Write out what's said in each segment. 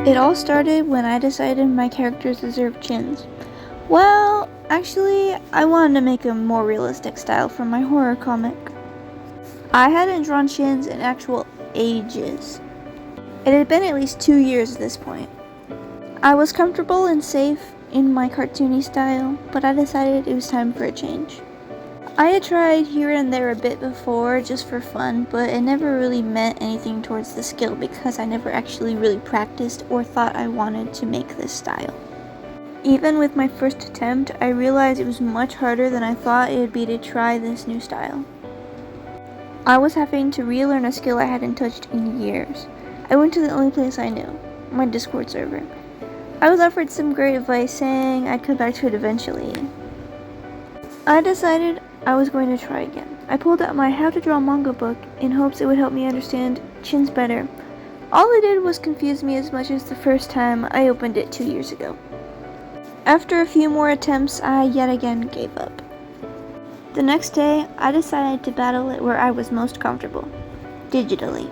It all started when I decided my characters deserved chins. Well, actually, I wanted to make a more realistic style for my horror comic. I hadn't drawn chins in actual ages. It had been at least 2 years at this point. I was comfortable and safe in my cartoony style, but I decided it was time for a change. I had tried here and there a bit before, just for fun, but it never really meant anything towards the skill because I never actually really practiced or thought I wanted to make this style. Even with my first attempt, I realized it was much harder than I thought it would be to try this new style. I was having to relearn a skill I hadn't touched in years. I went to the only place I knew, my Discord server. I was offered some great advice saying I'd come back to it eventually. I decided I was going to try again. I pulled out my How to Draw manga book in hopes it would help me understand chins better. All it did was confuse me as much as the first time I opened it 2 years ago. After a few more attempts, I yet again gave up. The next day, I decided to battle it where I was most comfortable, digitally.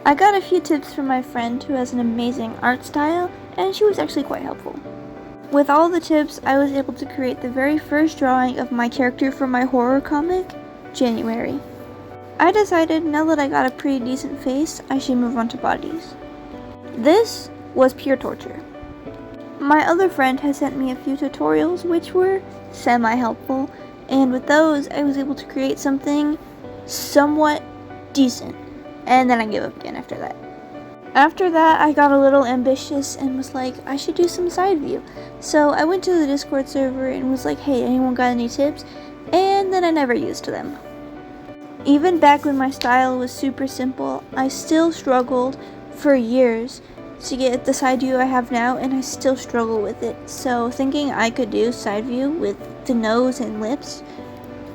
I got a few tips from my friend who has an amazing art style, and she was actually quite helpful. With all the tips, I was able to create the very first drawing of my character for my horror comic, January. I decided now that I got a pretty decent face, I should move on to bodies. This was pure torture. My other friend has sent me a few tutorials which were semi-helpful, and with those I was able to create something somewhat decent, and then I gave up again after that. After that, I got a little ambitious and was like, I should do some side view. So I went to the Discord server and was like, hey, anyone got any tips? And then I never used them. Even back when my style was super simple, I still struggled for years to get the side view I have now, and I still struggle with it. So thinking I could do side view with the nose and lips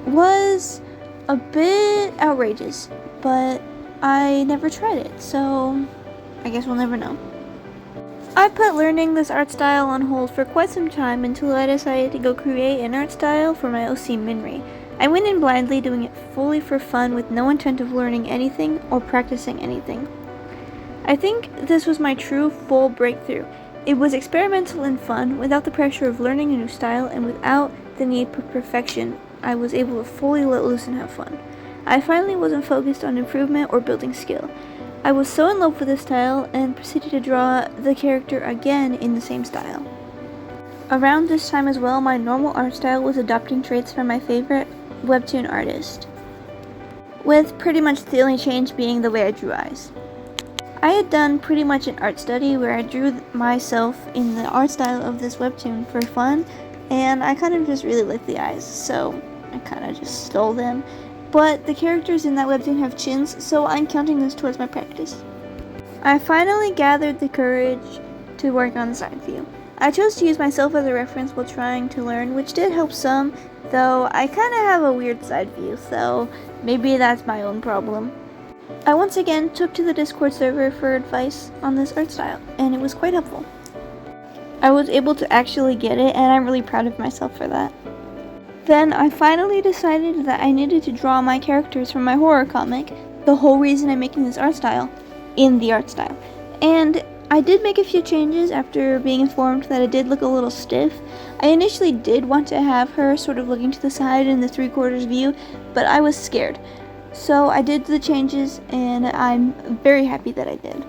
was a bit outrageous, but I never tried it, so I guess we'll never know. I put learning this art style on hold for quite some time until I decided to go create an art style for my OC Minri. I went in blindly, doing it fully for fun with no intent of learning anything or practicing anything. I think this was my true full breakthrough. It was experimental and fun, without the pressure of learning a new style and without the need for perfection. I was able to fully let loose and have fun. I finally wasn't focused on improvement or building skill. I was so in love with this style and proceeded to draw the character again in the same style. Around this time as well, my normal art style was adopting traits from my favorite webtoon artist, with pretty much the only change being the way I drew eyes. I had done pretty much an art study where I drew myself in the art style of this webtoon for fun, and I kind of just really liked the eyes, so I kind of just stole them. But the characters in that webtoon have chins, so I'm counting this towards my practice. I finally gathered the courage to work on the side view. I chose to use myself as a reference while trying to learn, which did help some, though I kind of have a weird side view, so maybe that's my own problem. I once again took to the Discord server for advice on this art style, and it was quite helpful. I was able to actually get it, and I'm really proud of myself for that. Then I finally decided that I needed to draw my characters from my horror comic, the whole reason I'm making this art style, in the art style. And I did make a few changes after being informed that it did look a little stiff. I initially did want to have her sort of looking to the side in the 3/4 view, but I was scared. So I did the changes, and I'm very happy that I did.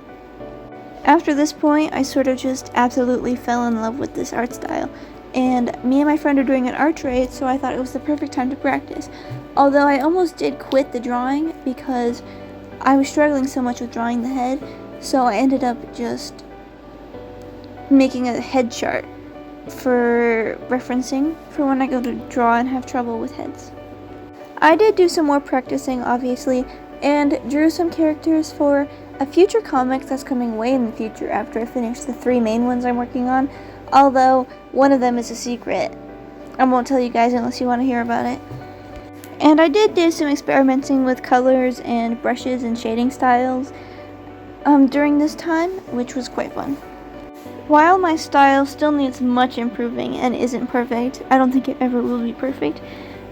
After this point, I sort of just absolutely fell in love with this art style. And me and my friend are doing an art trade, so I thought it was the perfect time to practice. Although I almost did quit the drawing because I was struggling so much with drawing the head, so I ended up just making a head chart for referencing for when I go to draw and have trouble with heads. I did do some more practicing, obviously, and drew some characters for a future comic that's coming way in the future after I finish the 3 main ones I'm working on. Although, one of them is a secret. I won't tell you guys unless you want to hear about it. And I did do some experimenting with colors and brushes and shading styles during this time, which was quite fun. While my style still needs much improving and isn't perfect, I don't think it ever will be perfect,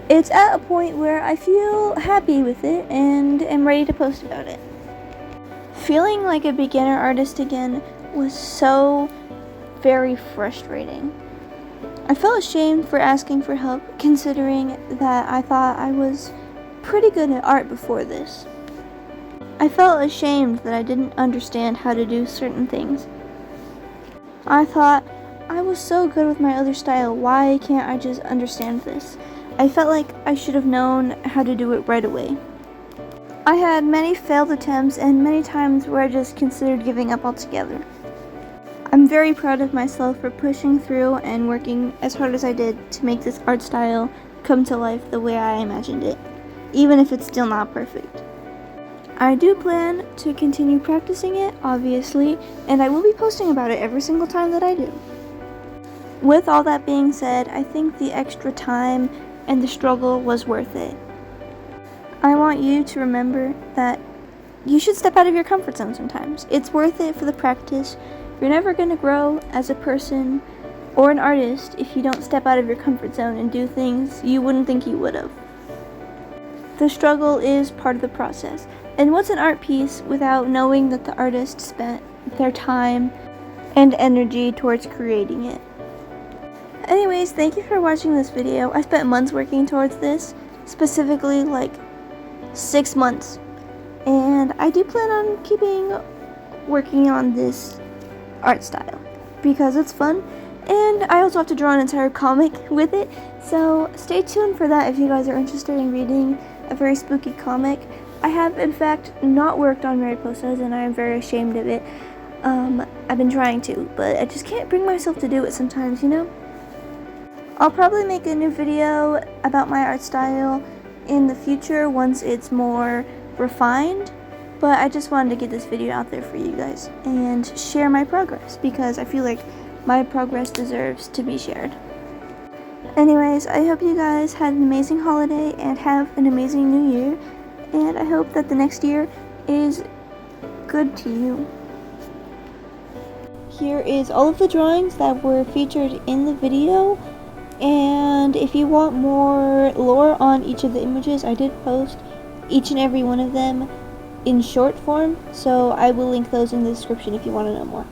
it's at a point where I feel happy with it and am ready to post about it. Feeling like a beginner artist again was so very frustrating. I felt ashamed for asking for help, considering that I thought I was pretty good at art before this. I felt ashamed that I didn't understand how to do certain things. I thought, I was so good with my other style, why can't I just understand this? I felt like I should have known how to do it right away. I had many failed attempts and many times where I just considered giving up altogether. I'm very proud of myself for pushing through and working as hard as I did to make this art style come to life the way I imagined it, even if it's still not perfect. I do plan to continue practicing it, obviously, and I will be posting about it every single time that I do. With all that being said, I think the extra time and the struggle was worth it. I want you to remember that you should step out of your comfort zone sometimes. It's worth it for the practice. You're never going to grow as a person or an artist if you don't step out of your comfort zone and do things you wouldn't think you would have. The struggle is part of the process. And what's an art piece without knowing that the artist spent their time and energy towards creating it? Anyways, thank you for watching this video. I spent months working towards this, specifically like 6 months. And I do plan on keeping working on this art style because it's fun. And I also have to draw an entire comic with it. So stay tuned for that if you guys are interested in reading a very spooky comic. I have, in fact, not worked on Mariposas, and I am very ashamed of it. I've been trying to, but I just can't bring myself to do it sometimes, you know? I'll probably make a new video about my art style in the future once it's more refined, but I just wanted to get this video out there for you guys and share my progress because I feel like my progress deserves to be shared. Anyways, I hope you guys had an amazing holiday and have an amazing new year, and I hope that the next year is good to you. Here is all of the drawings that were featured in the video, and if you want more lore on each of the images, I did post each and every one of them in short form, so I will link those in the description if you want to know more.